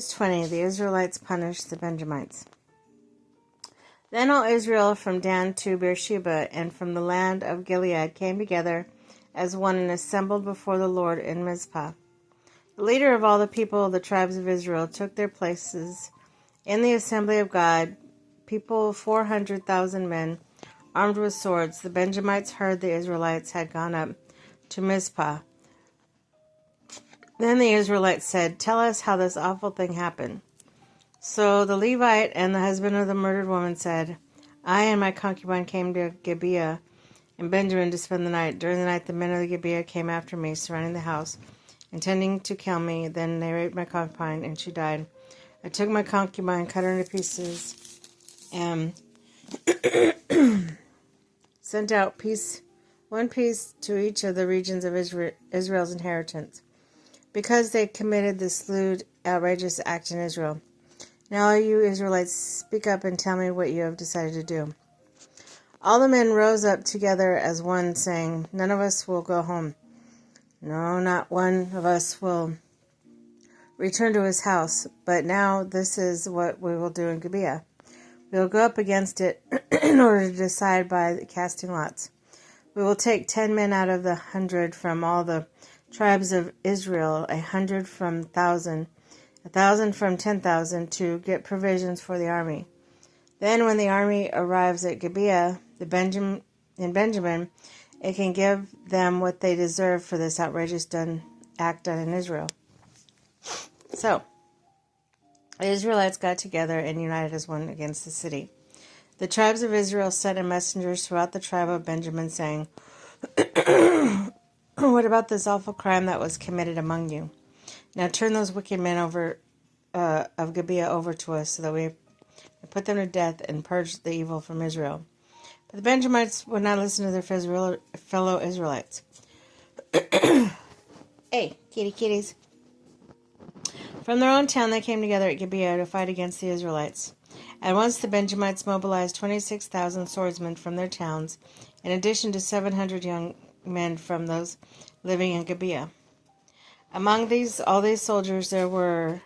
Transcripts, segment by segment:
Verse 20. The Israelites punished the Benjamites. Then all Israel from Dan to Beersheba and from the land of Gilead came together as one and assembled before the Lord in Mizpah. The leader of all the people of the tribes of Israel took their places in the assembly of God, people 400,000 men, armed with swords. The Benjamites heard the Israelites had gone up to Mizpah. Then the Israelites said, "Tell us how this awful thing happened." So the Levite and the husband of the murdered woman said, "I and my concubine came to Gibeah in Benjamin to spend the night. During the night the men of the Gibeah came after me, surrounding the house, intending to kill me. Then they raped my concubine, and she died. I took my concubine, cut her into pieces, and sent out one piece to each of the regions of Israel's inheritance, because they committed this lewd, outrageous act in Israel. Now, you Israelites, speak up and tell me what you have decided to do." All the men rose up together as one, saying, "None of us will go home. No, not one of us will return to his house. But now this is what we will do in Gibeah. We will go up against it in order to decide by casting lots. We will take 10 men out of the 100 from all the tribes of Israel, 100 from 1,000, 1,000 from 10,000, to get provisions for the army. Then when the army arrives at Gibeah in Benjamin, it can give them what they deserve for this outrageous act done in Israel." So, the Israelites got together and united as one against the city. The tribes of Israel sent messengers throughout the tribe of Benjamin, saying, "What about this awful crime that was committed among you? Now turn those wicked men of Gibeah over to us, so that we put them to death and purge the evil from Israel." But the Benjamites would not listen to their fellow Israelites. Hey, kitties. From their own town they came together at Gibeah to fight against the Israelites. At once the Benjamites mobilized 26,000 swordsmen from their towns, in addition to 700 young men from those living in Gibeah. Among all these soldiers there were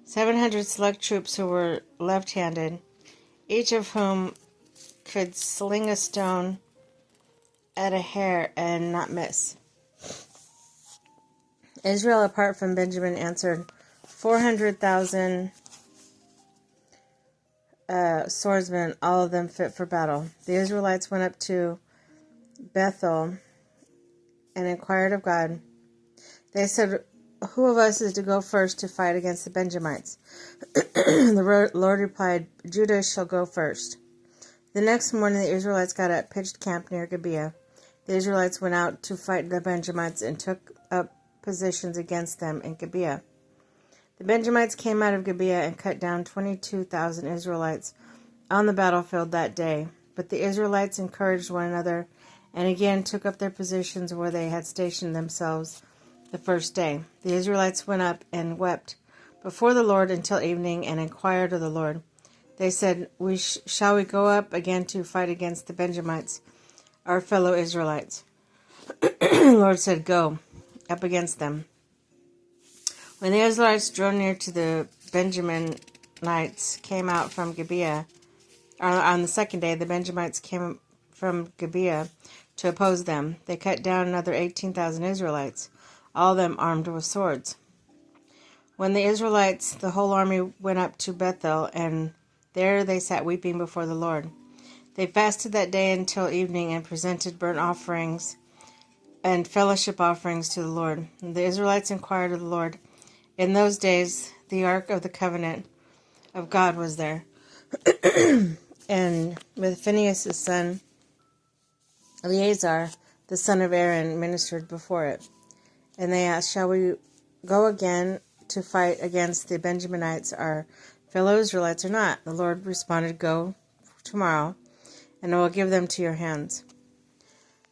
700 select troops who were left-handed, each of whom could sling a stone at a hair and not miss. Israel, apart from Benjamin, answered 400,000 swordsmen, all of them fit for battle. The Israelites went up to Bethel and inquired of God. They said, "Who of us is to go first to fight against the Benjamites?" The Lord replied, "Judah shall go first." The next morning the Israelites got up, pitched camp near Gibeah. The Israelites went out to fight the Benjamites and took up positions against them in Gibeah. The Benjamites came out of Gibeah and cut down 22,000 Israelites on the battlefield that day. But the Israelites encouraged one another and again took up their positions where they had stationed themselves the first day. The Israelites went up and wept before the Lord until evening and inquired of the Lord. They said, Shall we go up again to fight against the Benjamites, our fellow Israelites?" The Lord said, "Go up against them." When the Israelites drew near to the Benjaminites came out from Gibeah, on the second day, the Benjamites came from Gibeah to oppose them. They cut down another 18,000 Israelites, all of them armed with swords. When the Israelites, the whole army, went up to Bethel, and there they sat weeping before the Lord. They fasted that day until evening and presented burnt offerings and fellowship offerings to the Lord. And the Israelites inquired of the Lord. In those days, the Ark of the Covenant of God was there, and with Phinehas' son, Eleazar, the son of Aaron, ministered before it. And they asked, "Shall we go again to fight against the Benjaminites, our fellow Israelites, or not?" The Lord responded, "Go tomorrow, and I will give them to your hands."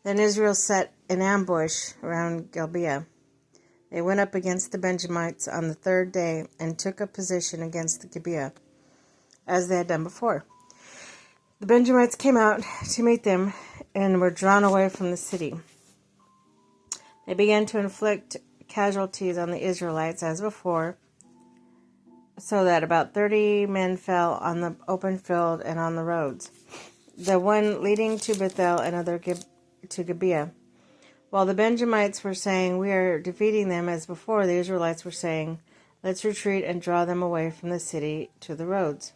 Then Israel set an ambush around Gibeah. They went up against the Benjamites on the third day and took a position against the Gibeah, as they had done before. The Benjamites came out to meet them and were drawn away from the city. They began to inflict casualties on the Israelites as before, so that about 30 men fell on the open field and on the roads, the one leading to Bethel and other to Gibeah. While the Benjamites were saying, "We are defeating them," as before, the Israelites were saying, "Let's retreat and draw them away from the city to the roads."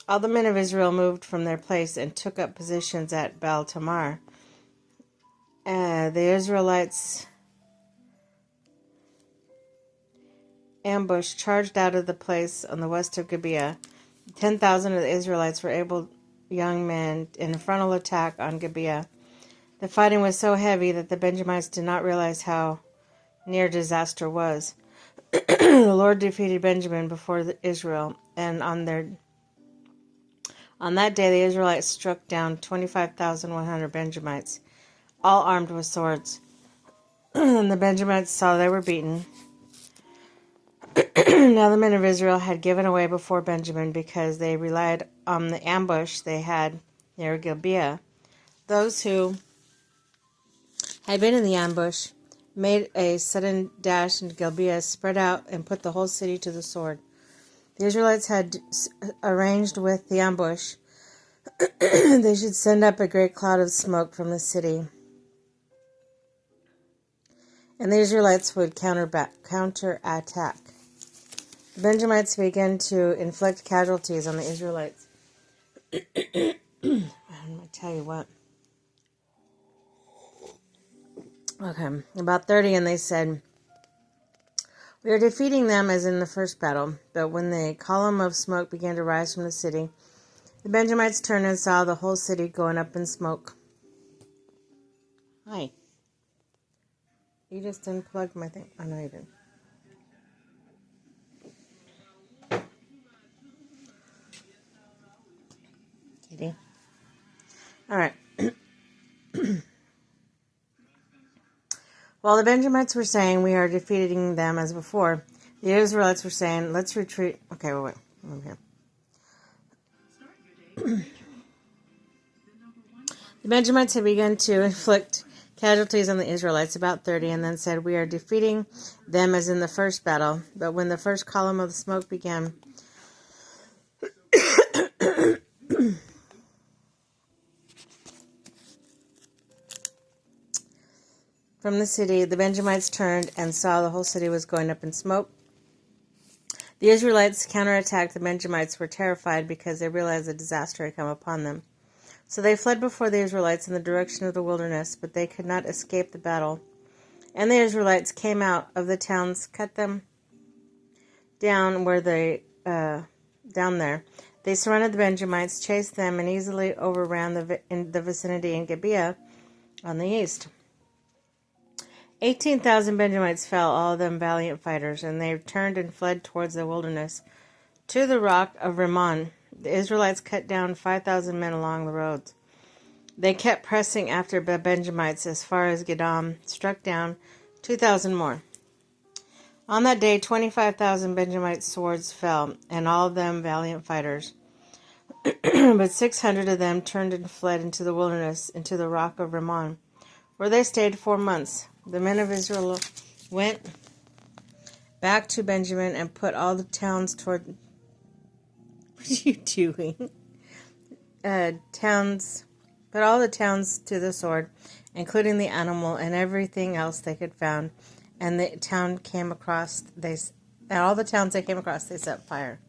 All the men of Israel moved from their place and took up positions at Baal Tamar. The Israelites' ambush charged out of the place on the west of Gibeah. 10,000 of the Israelites were able young men in a frontal attack on Gibeah. The fighting was so heavy that the Benjamites did not realize how near disaster was. The Lord defeated Benjamin before Israel, and on that day the Israelites struck down 25,100 Benjamites, all armed with swords. And the Benjamites saw they were beaten. Now the men of Israel had given away before Benjamin because they relied on the ambush they had near Gibeah. Those who had been in the ambush made a sudden dash into Gibeah, spread out, and put the whole city to the sword. The Israelites had arranged with the ambush they should send up a great cloud of smoke from the city, and the Israelites would counterattack. The Benjamites began to inflict casualties on the Israelites. I'm going to tell you what. Okay, about 30, and they said, "We are defeating them as in the first battle." But when the column of smoke began to rise from the city, the Benjamites turned and saw the whole city going up in smoke. Hi. You just unplugged my thing. Oh, no, you didn't. Kitty. All right. While the Benjamites were saying, "We are defeating them as before," the Israelites were saying, "Let's retreat." Okay, wait. I'm here. The Benjamites had begun to inflict casualties on the Israelites, about 30, and then said, "We are defeating them as in the first battle." But when the first column of smoke began from the city, the Benjamites turned and saw the whole city was going up in smoke. The Israelites counterattacked. The Benjamites were terrified because they realized the disaster had come upon them. So they fled before the Israelites in the direction of the wilderness, but they could not escape the battle. And the Israelites came out of the towns, cut them down down there. They surrounded the Benjamites, chased them, and easily overran the vicinity in Gibeah on the east. 18,000 Benjamites fell, all of them valiant fighters, and they turned and fled towards the wilderness to the rock of Rimmon. The Israelites cut down 5,000 men along the roads. They kept pressing after the Benjamites as far as Gedam, struck down 2,000 more. On that day, 25,000 Benjamite swords fell, and all of them valiant fighters. But 600 of them turned and fled into the wilderness, into the rock of Rimmon, where they stayed 4 months. The men of Israel went back to Benjamin and put all the towns toward... What are you doing? Put all the towns to the sword, including the animal and everything else they could find. And all the towns they came across, they set fire.